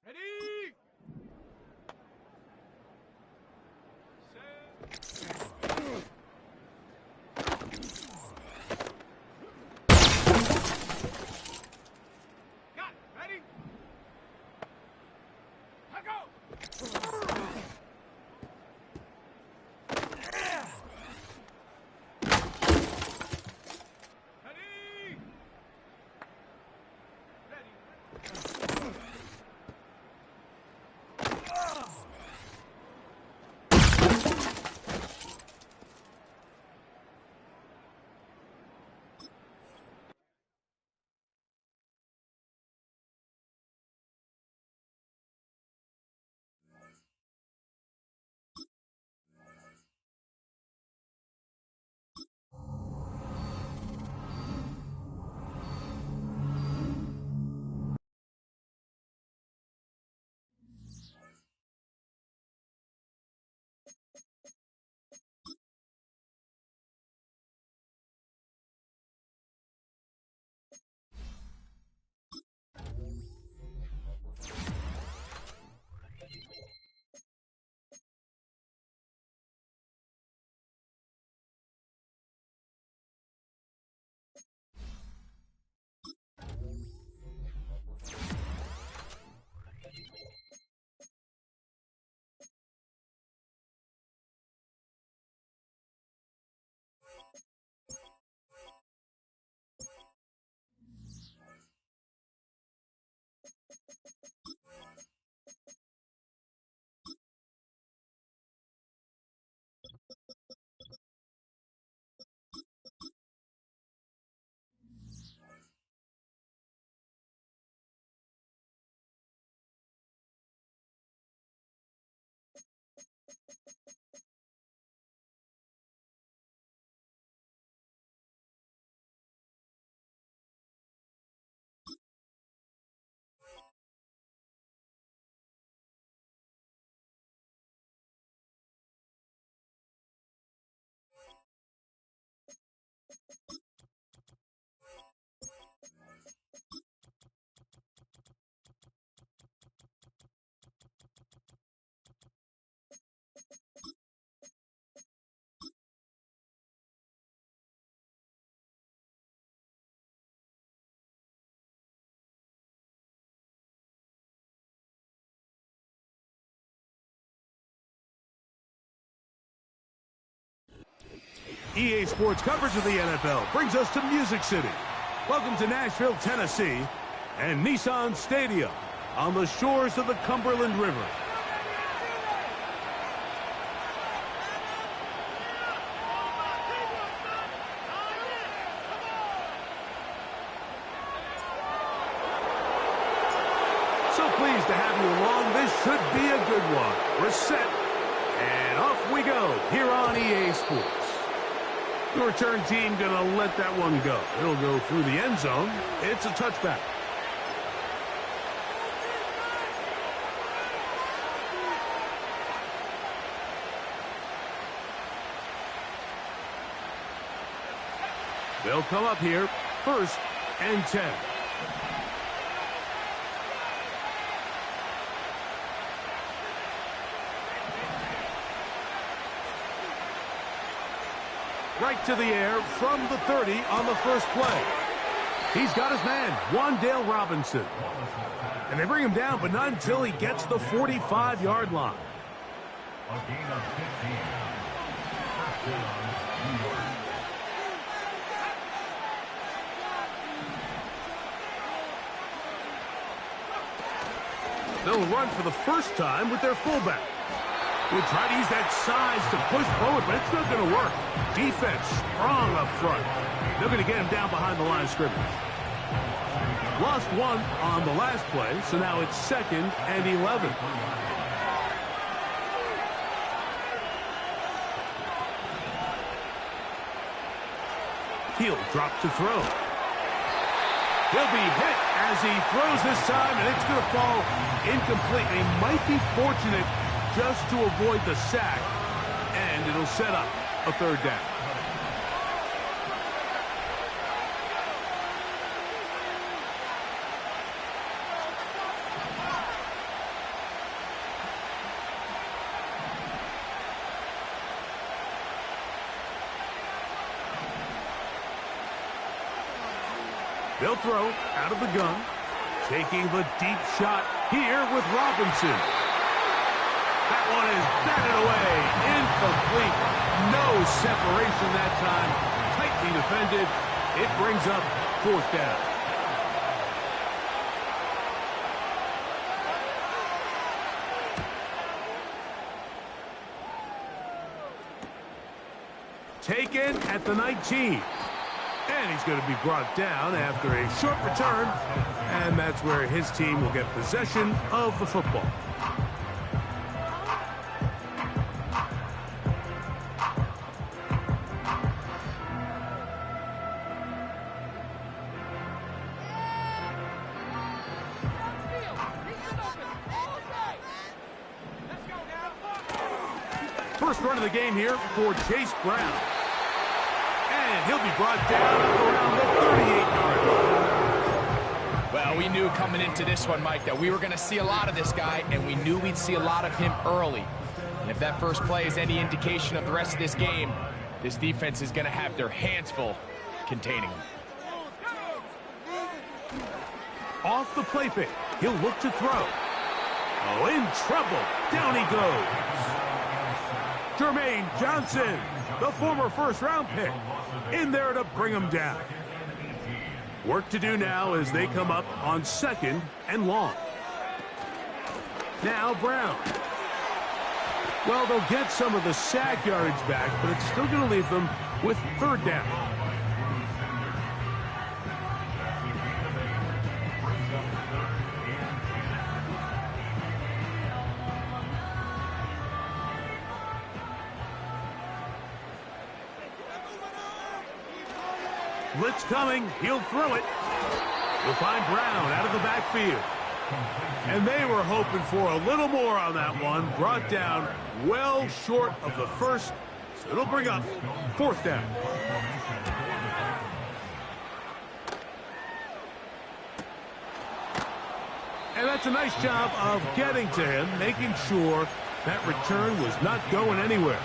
Ready? Got it. Ready? Let go. EA Sports coverage of the NFL brings us to Music City. Welcome to Nashville, Tennessee, and Nissan Stadium on the shores of the Cumberland River. So pleased to have you along. This should be a good one. We're set, and off we go here on EA Sports. The return team going to let that one go. It'll go through the end zone. It's a touchback. They'll come up here, 1st and 10. Right to the air from the 30 on the first play. He's got his man, Wan'Dale Robinson. And they bring him down, but not until he gets the 45-yard line. A gain of 15. First down, New York. They'll run for the first time with their fullback. We'll try to use that size to push forward, but it's not going to work. Defense strong up front. They're going to get him down behind the line of scrimmage. Lost one on the last play, so now it's 2nd and 11. He'll drop to throw. He'll be hit as he throws this time, and it's going to fall incomplete. He might be fortunate just to avoid the sack, and it'll set up a 3rd down. They'll throw out of the gun. Taking the deep shot here with Robinson. That one is batted away. Incomplete. No separation that time. Tightly defended. It brings up 4th down. Taken at the 19. And he's going to be brought down after a short return. And that's where his team will get possession of the football. First run of the game here for Chase Brown. And he'll be brought down around the 38-yard line. Well, we knew coming into this one, Mike, that we were going to see a lot of this guy, and we knew we'd see a lot of him early. And if that first play is any indication of the rest of this game, this defense is going to have their hands full containing him. Off the play fake. He'll look to throw. Oh, in trouble. Down he goes. Jermaine Johnson, the former first-round pick, in there to bring him down. Work to do now as they come up on 2nd and long. Now Brown. Well, they'll get some of the sack yardage back, but it's still going to leave them with 3rd down. Blitz coming. He'll throw it. He'll find Brown out of the backfield. And they were hoping for a little more on that one. Brought down well short of the first. So it'll bring up 4th down. And that's a nice job of getting to him, making sure that return was not going anywhere.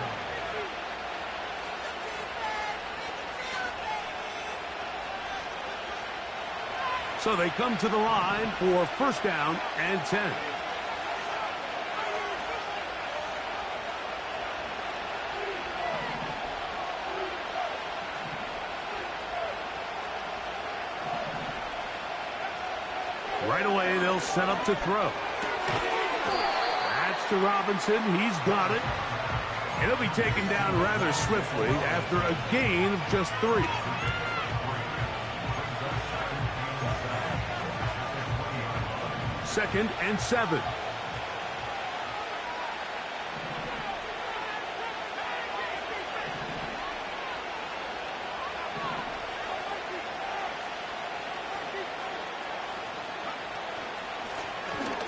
So they come to the line for 1st down and 10. Right away, they'll set up to throw. That's to Robinson. He's got it. And he'll be taken down rather swiftly after a gain of just 3. Second and 7.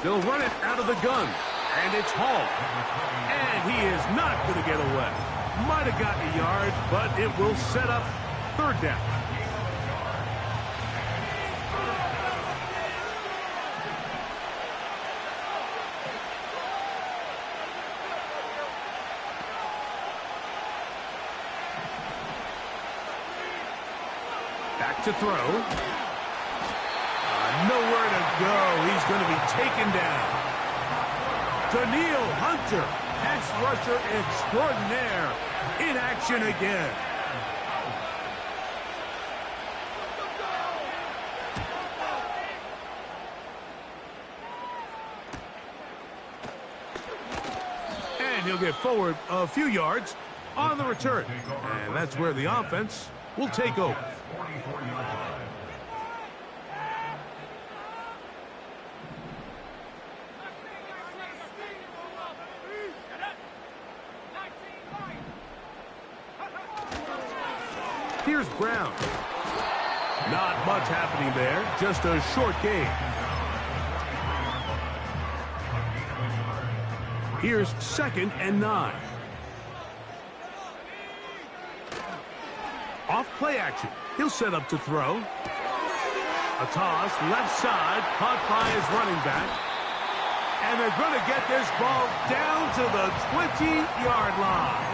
They'll run it out of the gun, and it's Hall. And he is not going to get away. Might have gotten a yard, but it will set up 3rd down. Back to throw. Nowhere to go. He's going to be taken down. Daniil Hunter, pass rusher extraordinaire, in action again. And he'll get forward a few yards on the return. And that's where the offense will take over. Here's Brown. Not much happening there, just a short gain. Here's 2nd and 9. Off play action. He'll set up to throw. A toss, left side, caught by his running back. And they're going to get this ball down to the 20-yard line.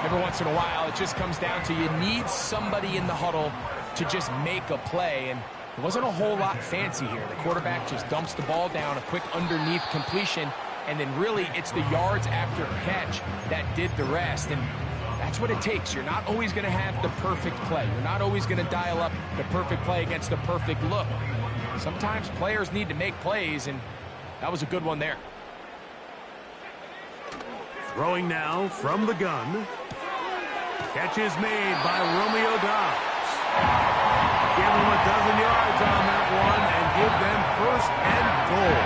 Every once in a while, it just comes down to you need somebody in the huddle to just make a play, and it wasn't a whole lot fancy here. The quarterback just dumps the ball down, a quick underneath completion, and then really it's the yards after catch that did the rest. And that's what it takes. You're not always going to have the perfect play. You're not always going to dial up the perfect play against the perfect look. Sometimes players need to make plays, and that was a good one there. Throwing now from the gun. Catch is made by Romeo Dobbs. Give them a dozen yards on that one and give them first and goal.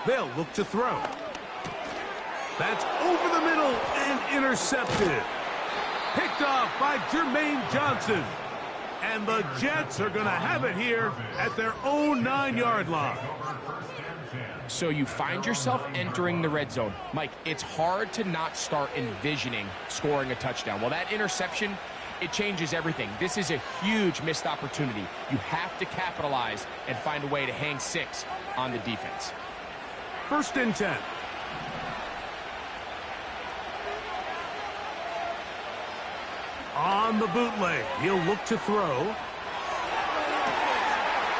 They'll look to throw. That's over the middle and intercepted. Picked off by Jermaine Johnson. And the Jets are going to have it here at their own 9-yard line. So you find yourself entering the red zone. Mike, it's hard to not start envisioning scoring a touchdown. Well, that interception, it changes everything. This is a huge missed opportunity. You have to capitalize and find a way to hang 6 on the defense. First and 10. On the bootleg, he'll look to throw.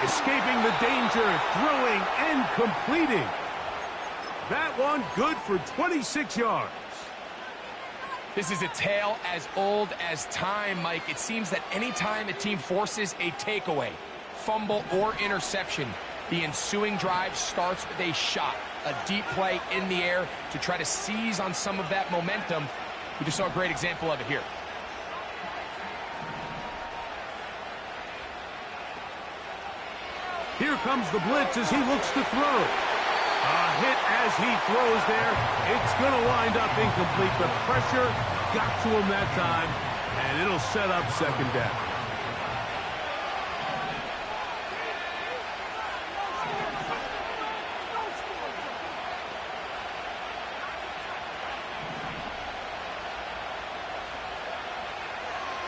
Escaping the danger, throwing and completing. That one good for 26 yards. This is a tale as old as time, Mike. It seems that anytime a team forces a takeaway, fumble, or interception, the ensuing drive starts with a shot, a deep play in the air to try to seize on some of that momentum. We just saw a great example of it here. Here comes the blitz as he looks to throw. A hit as he throws there. It's going to wind up incomplete. The pressure got to him that time, and it'll set up second down.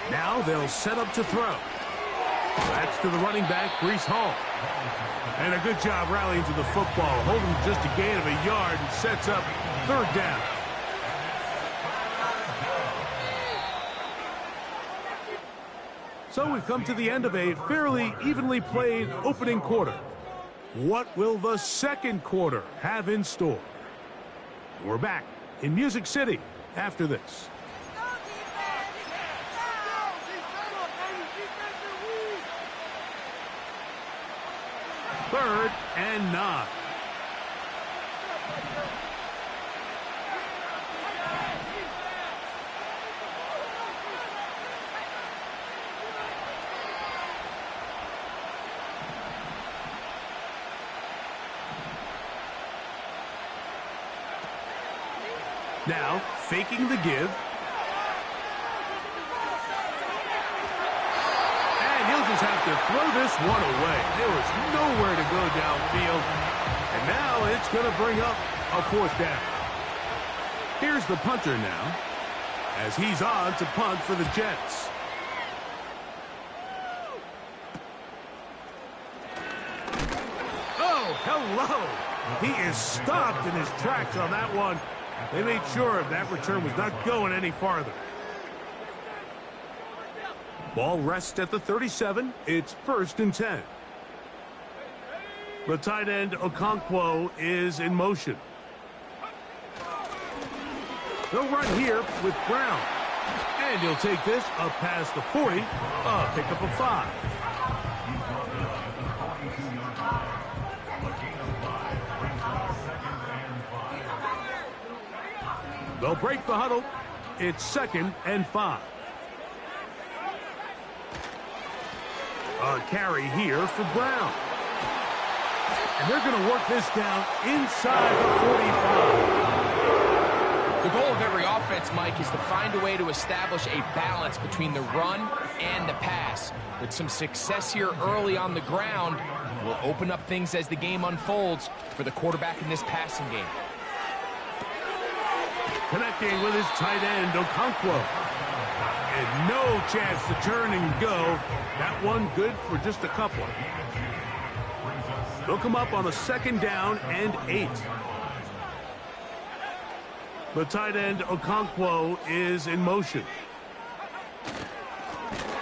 Now they'll set up to throw. That's to the running back, Breece Hall. And a good job rallying to the football. Holding just a gain of a yard and sets up third down. So we've come to the end of a fairly evenly played opening quarter. What will the second quarter have in store? We're back in Music City after this. Third and 9. Now, faking the give. Just have to throw this one away. There was nowhere to go downfield. And now it's going to bring up a fourth down. Here's the punter now, as he's on to punt for the Jets. Oh, hello. He is stopped in his tracks on that one. They made sure that return was not going any farther. Ball rests at the 37. It's first and 10. The tight end, Okonkwo, is in motion. They'll run here with Brown. And he'll take this up past the 40. Pick up a 5. They'll break the huddle. It's second and 5. A carry here for Brown. And they're going to work this down inside the 45. The goal of every offense, Mike, is to find a way to establish a balance between the run and the pass. With some success here early on the ground, will open up things as the game unfolds for the quarterback in this passing game. Connecting with his tight end, Okonkwo. And no chance to turn and go. That one good for just a couple. They'll come up on a second down and 8. The tight end, Okonkwo, is in motion.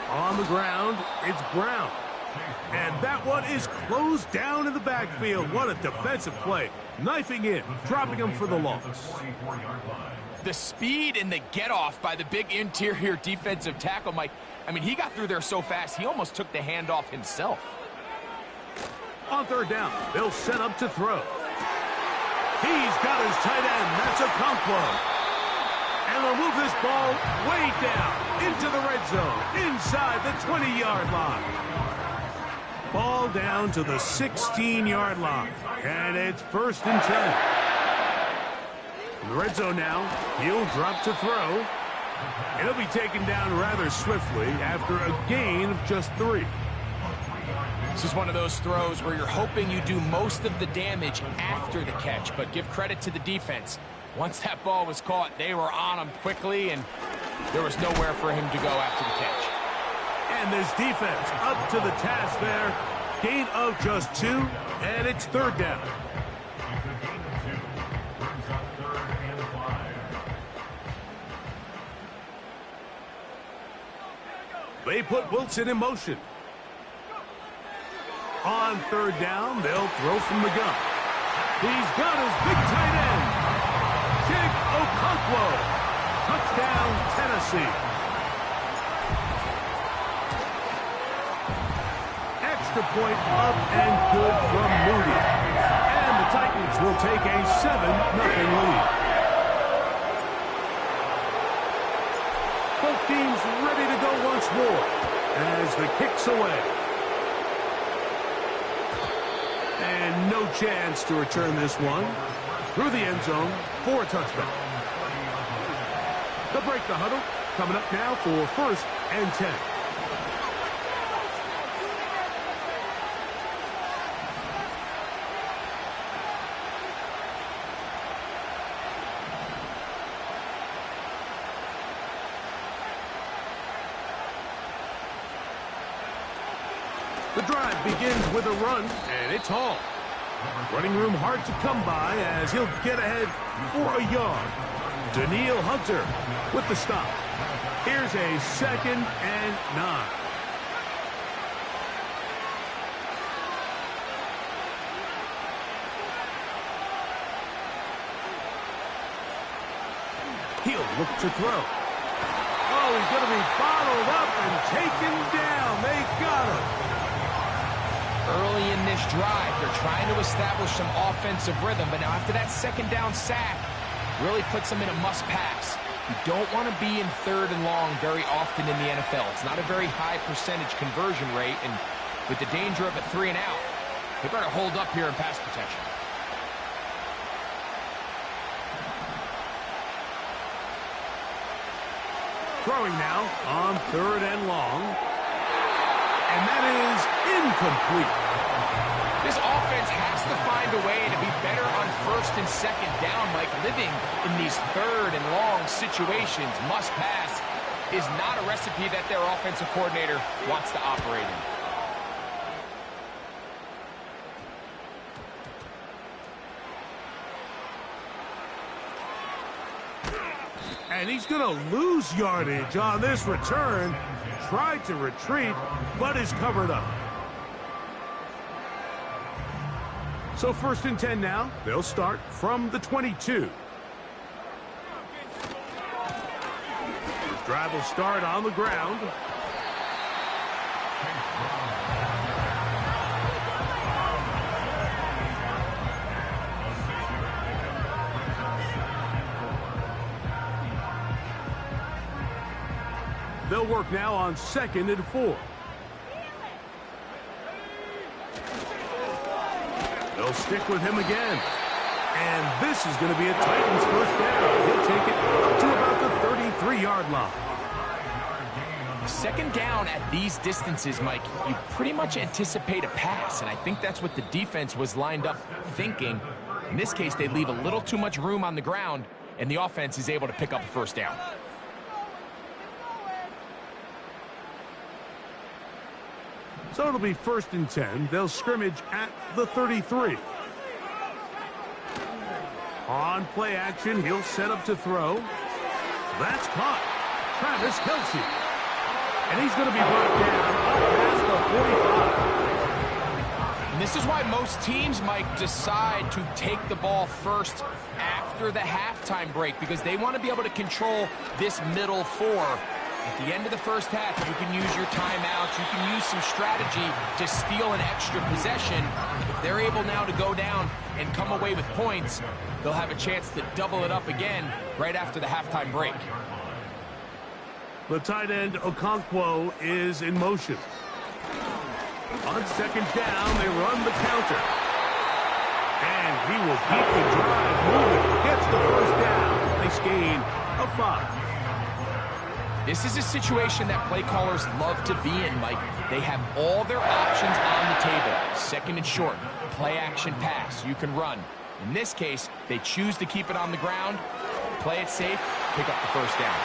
On the ground, it's Brown. And that one is closed down in the backfield. What a defensive play. Knifing in, dropping him for the loss. The speed and the get-off by the big interior defensive tackle, Mike. I mean, he got through there so fast, he almost took the handoff himself. On third down, they'll set up to throw. He's got his tight end. That's Okonkwo. And they'll move this ball way down into the red zone, inside the 20-yard line. Ball down to the 16-yard line. And it's 1st and 10. In the red zone now, he'll drop to throw. And he'll be taken down rather swiftly after a gain of just 3. This is one of those throws where you're hoping you do most of the damage after the catch, but give credit to the defense. Once that ball was caught, they were on him quickly, and there was nowhere for him to go after the catch. And this defense up to the task there. Gain of just 2, and it's 3rd down. They put Wilson in motion. On 3rd down, they'll throw from the gun. He's got his big tight end, Jake Okonkwo. Touchdown, Tennessee. Extra point up and good from Moody. And the Titans will take a 7-0 lead. Both teams ready to go once more as the kick's away. And no chance to return this one through the end zone for a touchdown. They'll break the huddle. Coming up now for 1st and 10. The drive begins with a run, and it's Hall. Running room hard to come by as he'll get ahead for a yard. Daniil Hunter with the stop. Here's a 2nd and 9. He'll look to throw. Oh, he's going to be bottled up and taken down. They got him. Early in this drive, they're trying to establish some offensive rhythm, but now after that 2nd down sack, really puts them in a must-pass. You don't want to be in 3rd and long very often in the NFL. It's not a very high percentage conversion rate, and with the danger of a 3 and out, they better hold up here in pass protection. Throwing now on 3rd and long. And that is incomplete. This offense has to find a way to be better on 1st and 2nd down, Mike. Living in these 3rd and long situations, must pass, is not a recipe that their offensive coordinator wants to operate in. And he's going to lose yardage on this return. Tried to retreat, but is covered up. So 1st and 10 now. They'll start from the 22. This drive will start on the ground. They'll work now on 2nd and 4. They'll stick with him again. And this is going to be a Titans 1st down. He'll take it up to about the 33-yard line. 2nd down at these distances, Mike, you pretty much anticipate a pass, and I think that's what the defense was lined up thinking. In this case, they leave a little too much room on the ground, and the offense is able to pick up a 1st down. So it'll be 1st and 10. They'll scrimmage at the 33. On play action, he'll set up to throw. That's caught. Travis Kelce. And he's going to be brought down past the 45. And this is why most teams, Mike, decide to take the ball first after the halftime break, because they want to be able to control this middle four. At the end of the first half, you can use your timeouts, you can use some strategy to steal an extra possession. If they're able now to go down and come away with points, they'll have a chance to double it up again right after the halftime break. The tight end, Okonkwo, is in motion. On second down, they run the counter. And he will keep the drive moving. Gets the first down. Nice gain of 5. This is a situation that play callers love to be in, Mike. They have all their options on the table. Second and short, play action pass, you can run. In this case, they choose to keep it on the ground, play it safe, pick up the first down.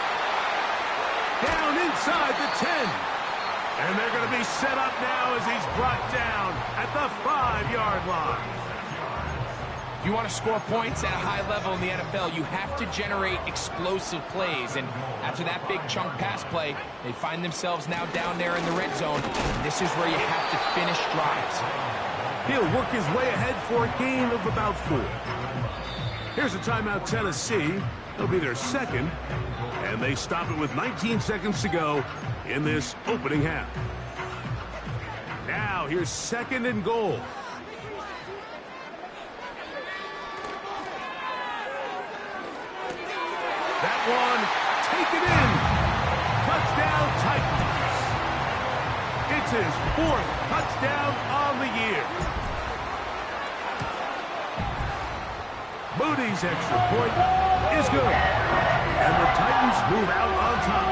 Down inside the 10. And they're going to be set up now as he's brought down at the 5-yard line. If you want to score points at a high level in the NFL, you have to generate explosive plays. And after that big chunk pass play, they find themselves now down there in the red zone. And this is where you have to finish drives. He'll work his way ahead for a gain of about 4. Here's a timeout, Tennessee. It'll be their second. And they stop it with 19 seconds to go in this opening half. Now, here's second and goal. That one, taken in. Touchdown, Titans. It's his 4th touchdown on the year. Moody's extra point is good. And the Titans move out on top,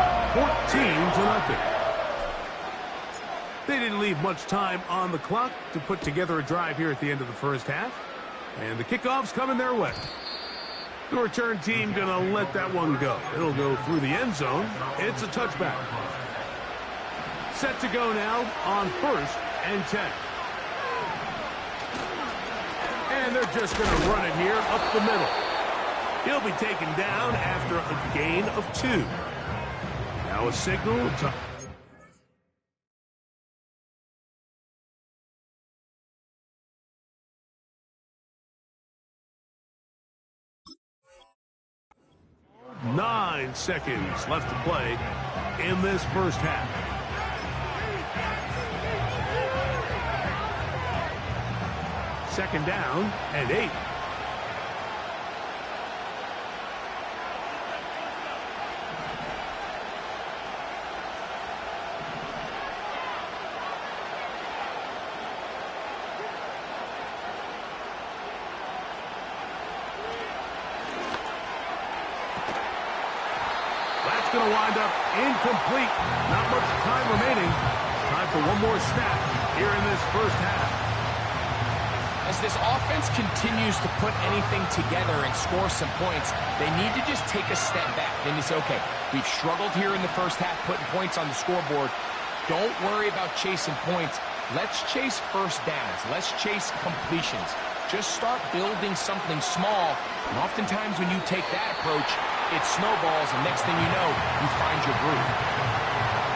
14-0. They didn't leave much time on the clock to put together a drive here at the end of the first half. And the kickoff's coming their way. The return team going to let that one go. It'll go through the end zone. It's a touchback. Set to go now on 1st and 10. And they're just going to run it here up the middle. He'll be taken down after a gain of 2. Now a signal to... Nine seconds left to play in this first half. Second down and 8. Going to wind up incomplete. Not much time remaining. Time for one more snap here in this first half. As this offense continues to put anything together and score some points, they need to just take a step back. And you say, okay, we've struggled here in the first half putting points on the scoreboard. Don't worry about chasing points. Let's chase first downs. Let's chase completions. Just start building something small. And oftentimes when you take that approach, it snowballs, and next thing you know, you find your groove.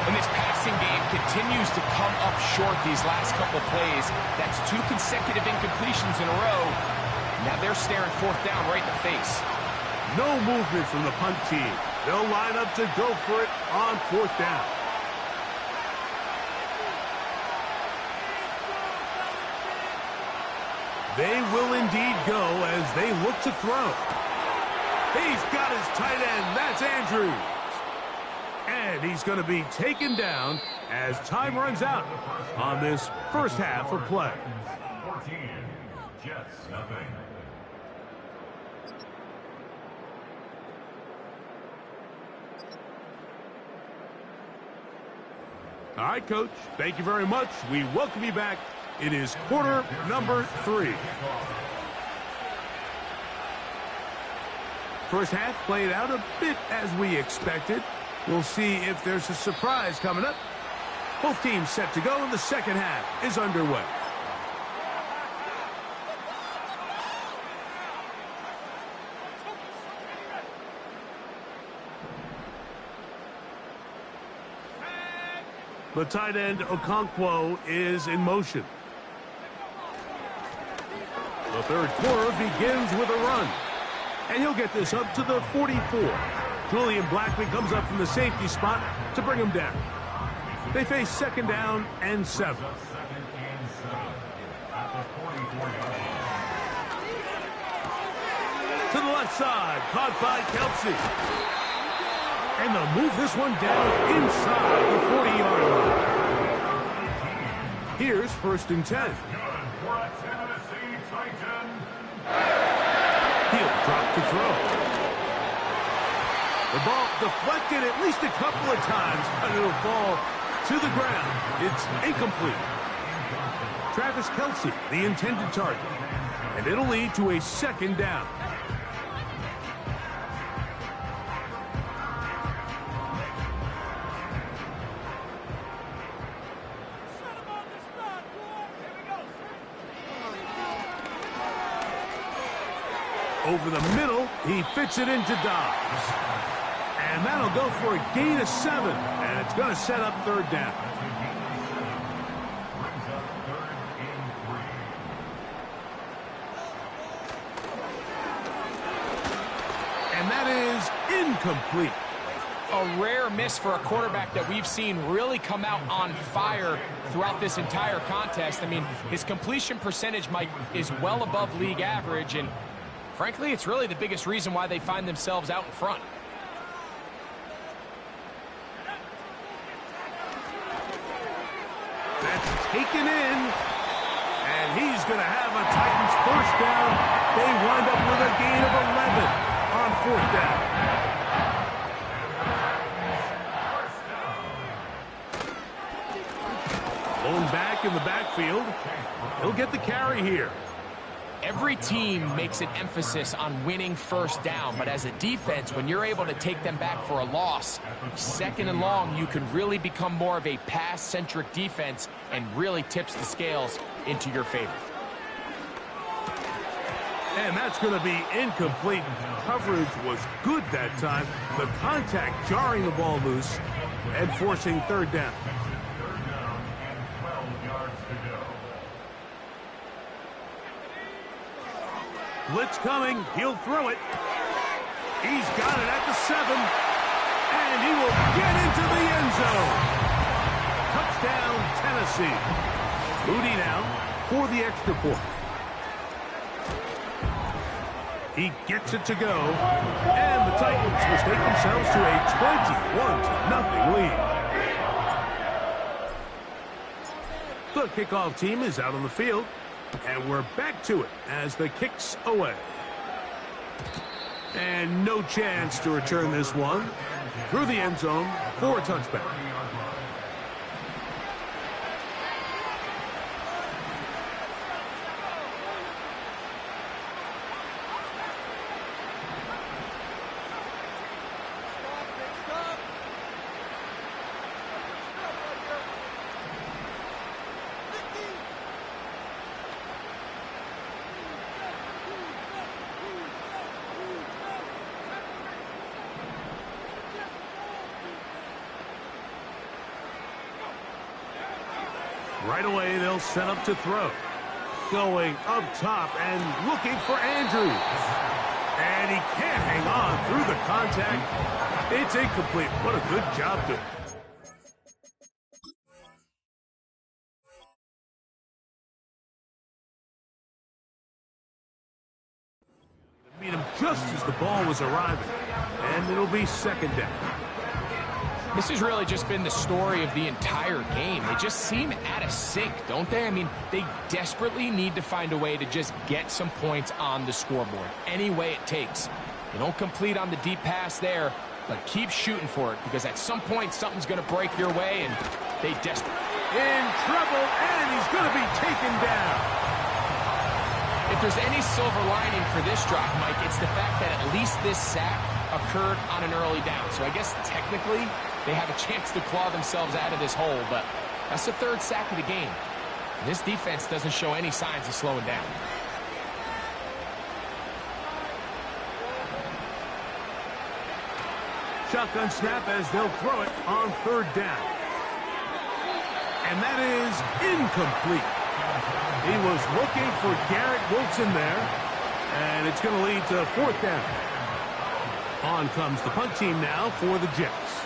And this passing game continues to come up short these last couple plays. That's 2 consecutive incompletions in a row. Now they're staring 4th down right in the face. No movement from the punt team. They'll line up to go for it on 4th down. They will indeed go as they look to throw. He's got his tight end. That's Andrews. And he's going to be taken down as time runs out on this first half of play. 14, Jets nothing. All right, Coach. Thank you very much. We welcome you back. It is quarter number 3. First half played out a bit as we expected. We'll see if there's a surprise coming up. Both teams set to go, and the second half is underway. The tight end, Okonkwo, is in motion. The third quarter begins with a run. And he'll get this up to the 44. Julian Blackman comes up from the safety spot to bring him down. They face second down and 7. To the left side, caught by Kelsey. And they'll move this one down inside the 40-yard line. Here's 1st and 10. He'll drop to throw. The ball deflected at least a couple of times, but it'll fall to the ground. It's incomplete. Travis Kelsey, the intended target. And it'll lead to a second down. Over the middle, he fits it into Dobbs. And that'll go for a gain of 7. And it's going to set up 3rd down. And that is incomplete. A rare miss for a quarterback that we've seen really come out on fire throughout this entire contest. I mean, his completion percentage, Mike, is well above league average, and frankly, it's really the biggest reason why they find themselves out in front. That's taken in. And he's going to have a Titans 1st down. They wind up with a gain of 11 on 4th down. Blown back in the backfield. He'll get the carry here. Every team makes an emphasis on winning 1st down, but as a defense, when you're able to take them back for a loss, 2nd and long, you can really become more of a pass-centric defense and really tips the scales into your favor. And that's going to be incomplete. Coverage was good that time. The contact jarring the ball loose and forcing 3rd down. Blitz coming. He'll throw it. He's got it at the 7. And he will get into the end zone. Touchdown, Tennessee. Moody now for the extra point. He gets it to go. And the Titans will take themselves to a 21-0 lead. The kickoff team is out on the field. And we're back to it as the kick's away. And no chance to return this one through the end zone for a touchback. Right away, they'll set up to throw. Going up top and looking for Andrews. And he can't hang on through the contact. It's incomplete. What a good job to meet him just as the ball was arriving. And it'll be 2nd down. This has really just been the story of the entire game. They just seem out of sync, don't they? I mean, they desperately need to find a way to just get some points on the scoreboard, any way it takes. They don't complete on the deep pass there, but keep shooting for it, because at some point, something's going to break your way, and they desperately... In trouble, and he's going to be taken down. If there's any silver lining for this drive, Mike, it's the fact that at least this sack occurred on an early down. So I guess technically they have a chance to claw themselves out of this hole, but that's the 3rd sack of the game. And this defense doesn't show any signs of slowing down. Shotgun snap as they'll throw it on 3rd down. And that is incomplete. He was looking for Garrett Wilson there, and it's going to lead to fourth down. On comes the punt team now for the Jets.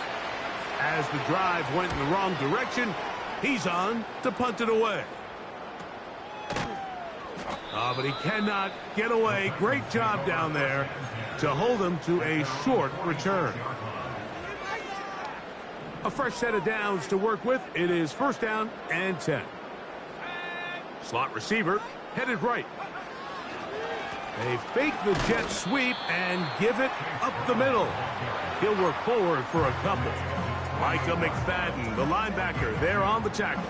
As the drive went in the wrong direction, he's on to punt it away. But he cannot get away. Great job down there to hold him to a short return. A fresh set of downs to work with. It is first down and 10. Slot receiver headed right. They fake the jet sweep and give it up the middle. He'll work forward for a couple. Micah McFadden, the linebacker, there on the tackle.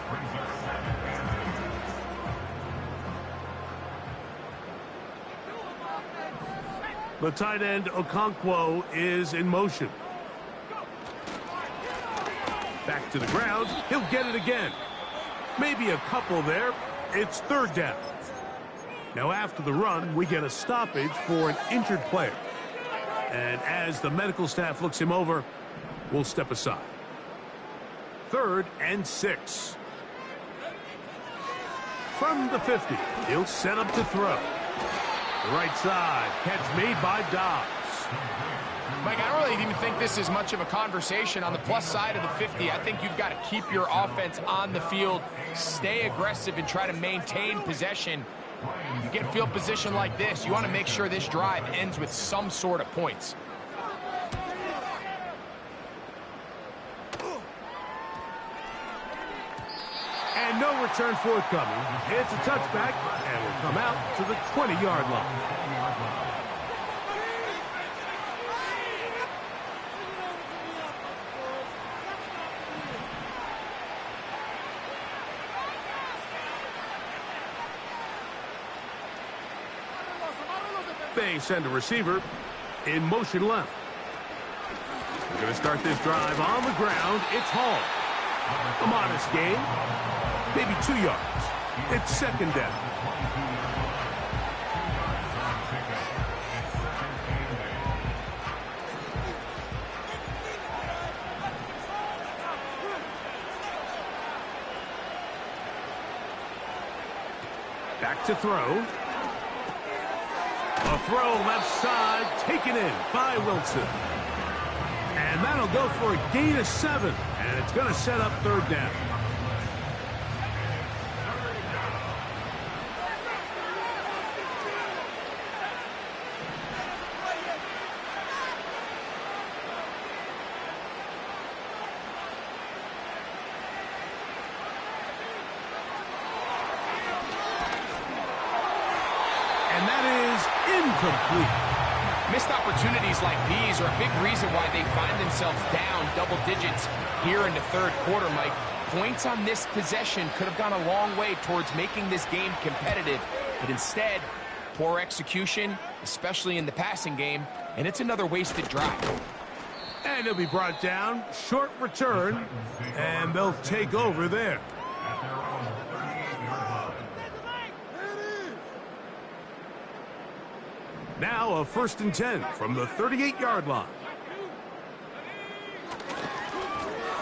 The tight end, Okonkwo, is in motion. Back to the ground. He'll get it again. Maybe a couple there. It's third down. Now after the run, we get a stoppage for an injured player. And as the medical staff looks him over, we'll step aside. 3rd and 6. From the 50, he'll set up to throw. The right side, catch made by Dobbs. Mike, I don't really even think this is much of a conversation on the plus side of the 50. I think you've got to keep your offense on the field, stay aggressive, and try to maintain possession. You get field position like this, you want to make sure this drive ends with some sort of points. And no return forthcoming. It's a touchback, and will come out to the 20-yard line. They send a receiver in motion left. We're going to start this drive on the ground. It's Hall. A modest gain. Maybe 2 yards. It's second down. Back to throw. A throw left side, taken in by Wilson. And that'll go for a gain of 7. And it's going to set up third down. And that is incomplete. Missed opportunities like these are a big reason why they find themselves down double digits here in the third quarter, Mike. Points on this possession could have gone a long way towards making this game competitive, but instead, poor execution, especially in the passing game, and it's another wasted drive. And he'll be brought down, short return, and they'll take over there. Now a 1st and 10 from the 38-yard line.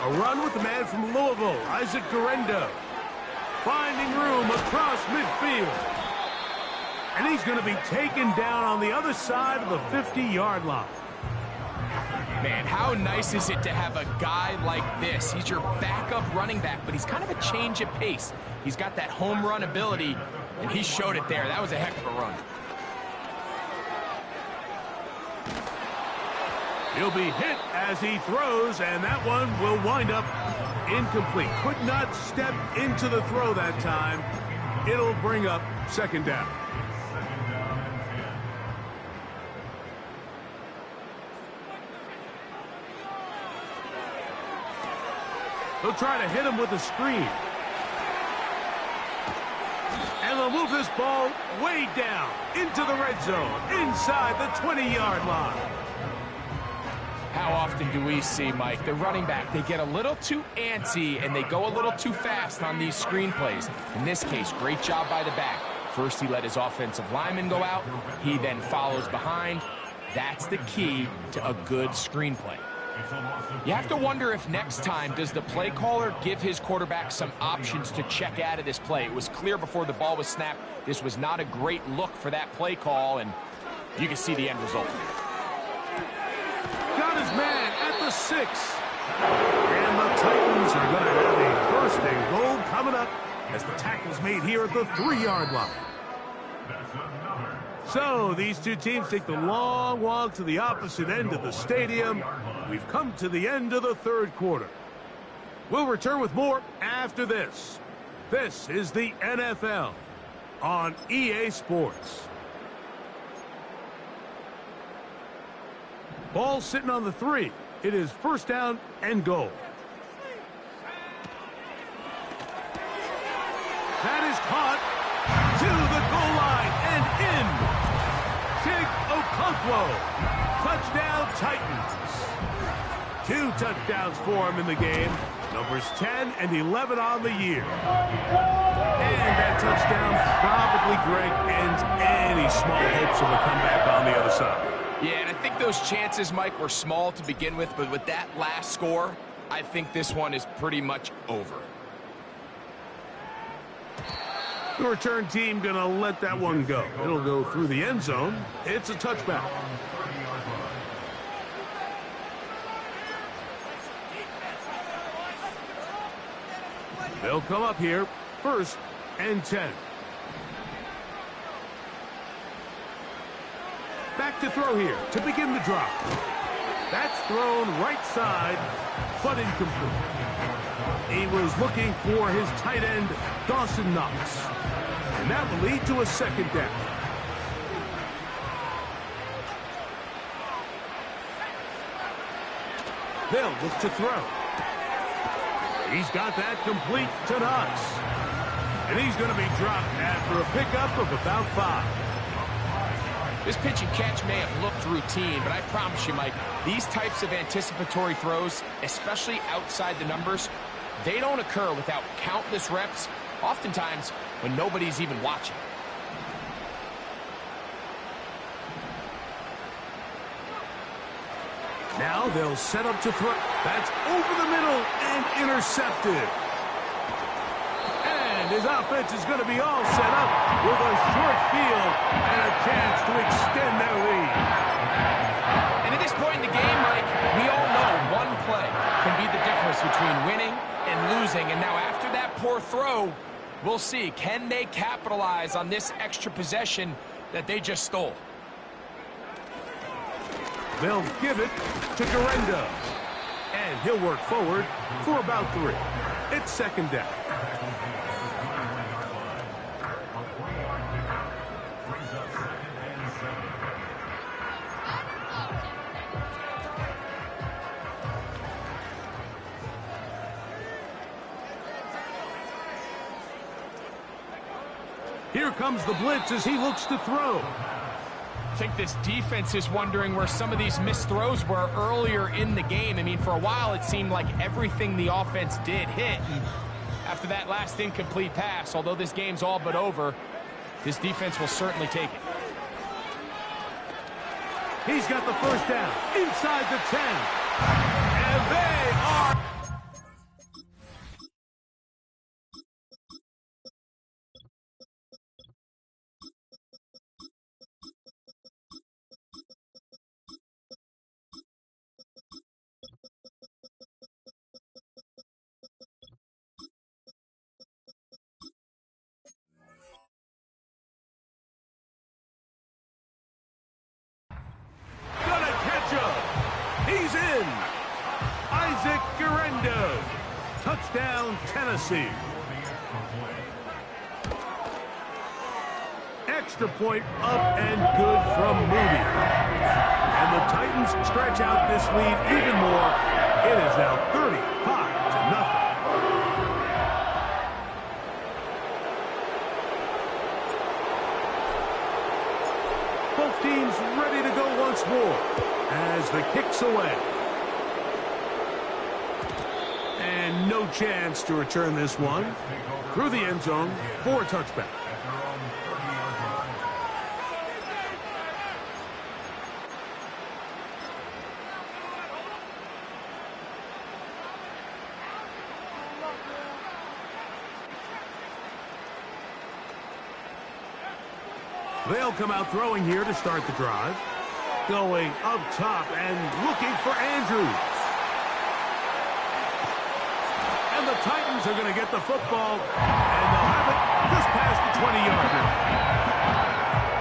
A run with the man from Louisville, Isaac Guerrero. Finding room across midfield. And he's going to be taken down on the other side of the 50-yard line. Man, how nice is it to have a guy like this? He's your backup running back, but he's kind of a change of pace. He's got that home run ability, and he showed it there. That was a heck of a run. He'll be hit as he throws, and that one will wind up incomplete. Could not step into the throw that time. It'll bring up second down. They'll try to hit him with a screen. And they'll move this ball way down into the red zone, inside the 20-yard line. How often do we see, Mike, the running back, they get a little too antsy and they go a little too fast on these screen plays. In this case, great job by the back. First, he let his offensive lineman go out. He then follows behind. That's the key to a good screen play. You have to wonder if next time, does the play caller give his quarterback some options to check out of this play? It was clear before the ball was snapped, this was not a great look for that play call, and you can see the end result. Got his man at the 6. And the Titans are going to have a first and goal coming up as the tackle's made here at the 3-yard line. So these two teams take the long walk to the opposite end of the stadium. We've come to the end of the third quarter. We'll return with more after this. This is the NFL on EA Sports. Ball sitting on the 3. It is first down and goal. That is caught to the goal line and in. Tig Okonkwo. Touchdown Titans. 2 touchdowns for him in the game. Numbers 10 and 11 on the year. And that touchdown probably, Greg, ends any small hopes of a comeback on the other side. Yeah, and I think those chances, Mike, were small to begin with, but with that last score, I think this one is pretty much over. The return team going to let that one go. It'll go through the end zone. It's a touchback. They'll come up here, first and 10. Back to throw here to begin the drop. That's thrown right side, but incomplete. He was looking for his tight end, Dawson Knox. And that will lead to a second down. They'll look to throw. He's got that complete to Knox. And he's going to be dropped after a pickup of about 5. This pitch and catch may have looked routine, but I promise you, Mike, these types of anticipatory throws, especially outside the numbers, they don't occur without countless reps, oftentimes when nobody's even watching. Now they'll set up to throw. That's over the middle and intercepted. And his offense is going to be all set up with a short field and a chance to extend their lead. And at this point in the game, Mike, we all know one play can be the difference between winning and losing. And now after that poor throw, we'll see, can they capitalize on this extra possession that they just stole? They'll give it to Garendo. And he'll work forward for about 3. It's second down. Here comes the blitz as he looks to throw. I think this defense is wondering where some of these missed throws were earlier in the game. I mean, for a while it seemed like everything the offense did hit. And after that last incomplete pass, although this game's all but over, this defense will certainly take it. He's got the first down inside the 10. And they are... He's in. Isaac Garendo. Touchdown, Tennessee. Extra point up and good from Moody. And the Titans stretch out this lead even more. It is now 35-0. Both teams ready to go once more as the kick's away. And no chance to return this one through the end zone for a touchback. They'll come out throwing here to start the drive. Going up top and looking for Andrews. And the Titans are going to get the football, and they'll have it just past the 20-yard line.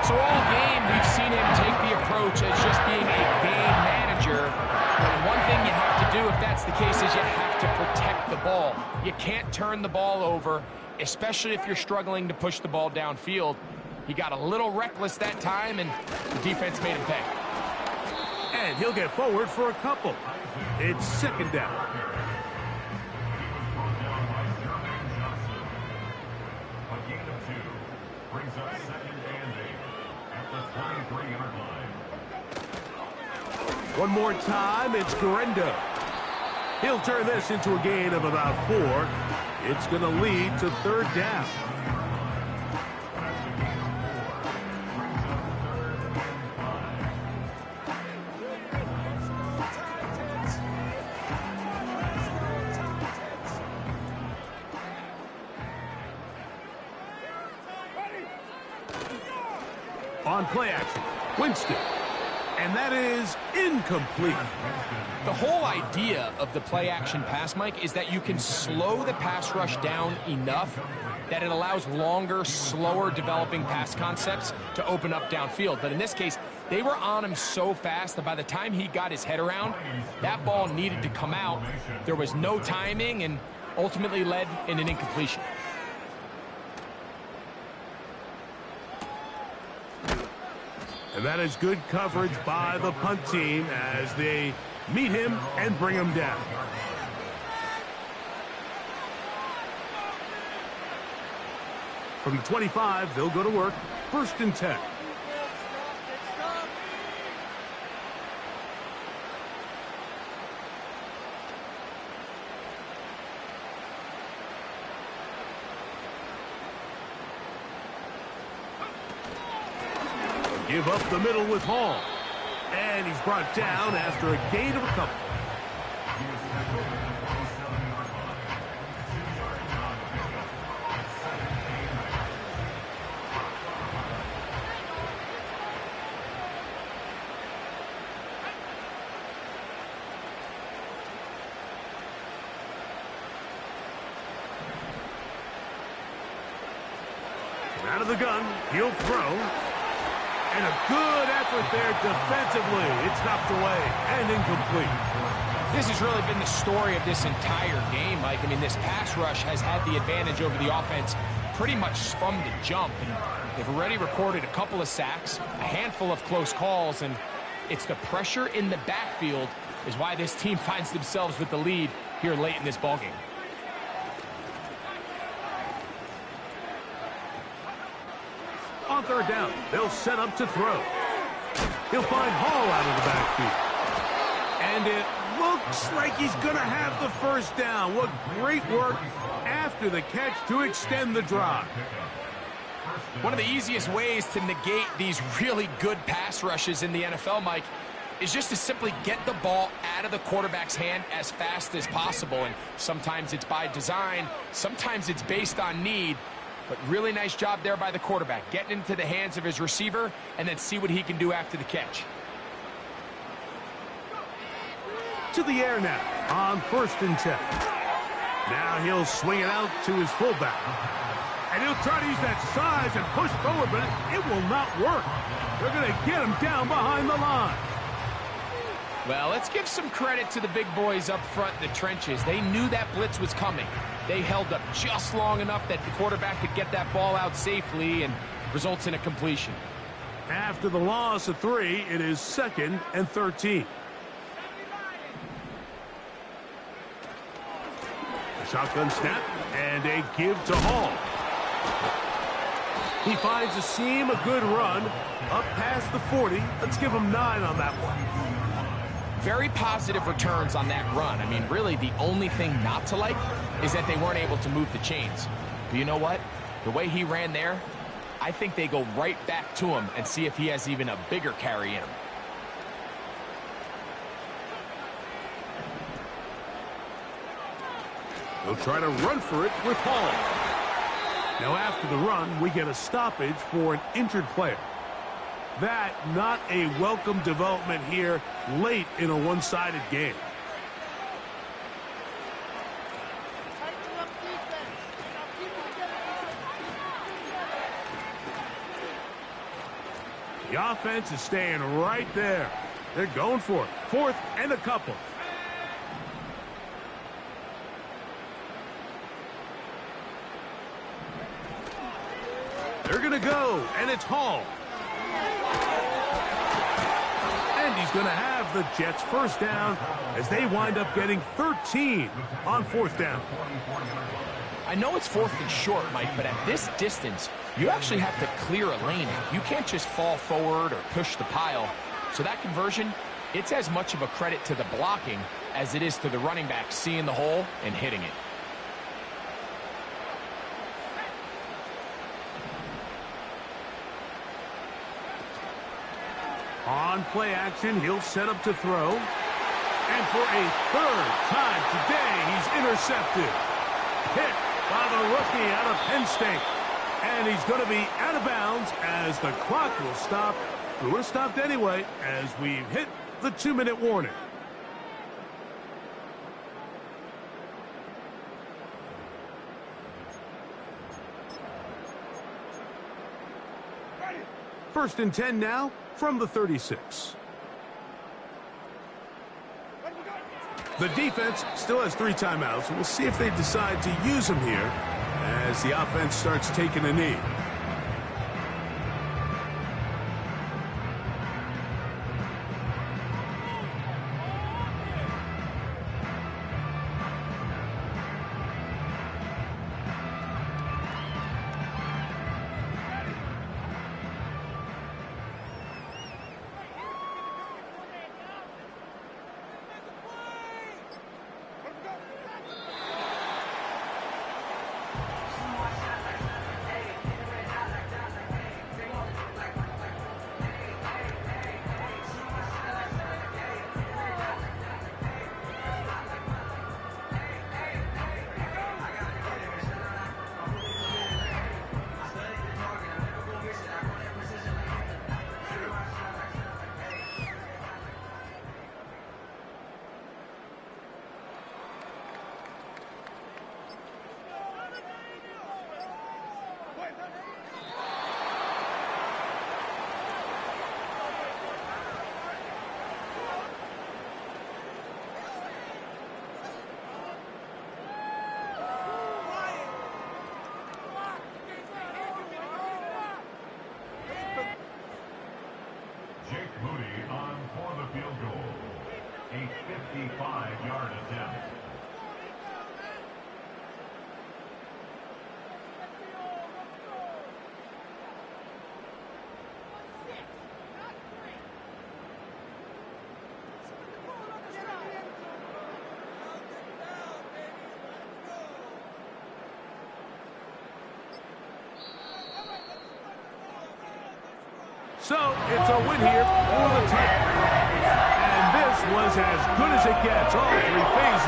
So all game, we've seen him take the approach as just being a game manager. And one thing you have to do if that's the case is you have to protect the ball. You can't turn the ball over, especially if you're struggling to push the ball downfield. He got a little reckless that time, and the defense made him pay. And he'll get forward for a couple. It's second down. A gain of 2 brings up second and 8 at the 23-yard line. One more time, it's Guerrero. He'll turn this into a gain of about 4. It's going to lead to third down. On play action, Winston. And that is incomplete. The whole idea of the play action pass, Mike, is that you can slow the pass rush down enough that it allows longer, slower developing pass concepts to open up downfield. But in this case, they were on him so fast that by the time he got his head around, that ball needed to come out. There was no timing and ultimately led in an incompletion. And that is good coverage by the punt team as they meet him and bring him down. From the 25, they'll go to work. First and 10. Give up the middle with Hall. And he's brought down after a gain of a couple. Out of the gun, he'll throw. And a good effort there defensively. It's knocked away and incomplete. This has really been the story of this entire game, Mike. I mean, this pass rush has had the advantage over the offense pretty much from the jump. And they've already recorded a couple of sacks, a handful of close calls, and it's the pressure in the backfield is why this team finds themselves with the lead here late in this ballgame. On third down, they'll set up to throw. He'll find Hall out of the backfield. And it looks like he's going to have the first down. What great work after the catch to extend the drive. One of the easiest ways to negate these really good pass rushes in the NFL, Mike, is just to simply get the ball out of the quarterback's hand as fast as possible. And sometimes it's by design, sometimes it's based on need. But really nice job there by the quarterback, getting into the hands of his receiver and then see what he can do after the catch. To the air now on first and 10. Now he'll swing it out to his fullback. And he'll try to use that size and push forward, but it will not work. They're going to get him down behind the line. Well, let's give some credit to the big boys up front in the trenches. They knew that blitz was coming. They held up just long enough that the quarterback could get that ball out safely and results in a completion. After the loss of 3, it is 2nd and 13. A shotgun snap and a give to Hall. He finds a seam, a good run, up past the 40. Let's give him 9 on that one. Very positive returns on that run. I mean, really, the only thing not to like is that they weren't able to move the chains. But you know what? The way he ran there, I think they go right back to him and see if he has even a bigger carry in him. They'll try to run for it with Hall. Now after the run, we get a stoppage for an injured player. That not a welcome development here late in a one-sided game. The offense is staying right there. They're going for it. 4th and a couple. They're going to go, and it's Hall. And he's going to have the Jets first down as they wind up getting 13 on 4th down. I know it's 4th and short, Mike, but at this distance, you actually have to clear a lane. You can't just fall forward or push the pile. So that conversion, it's as much of a credit to the blocking as it is to the running back seeing the hole and hitting it. On play action, he'll set up to throw. And for a 3rd time today, he's intercepted. Hit by the rookie out of Penn State. And he's going to be out of bounds as the clock will stop. It would have stopped anyway as we've hit the 2-minute warning. First and 10 now from the 36. The defense still has 3 timeouts. We'll see if they decide to use them here as the offense starts taking a knee. A 55-yard attempt. So it's a win here for the Titans. And this was as good as it gets. All 3 phases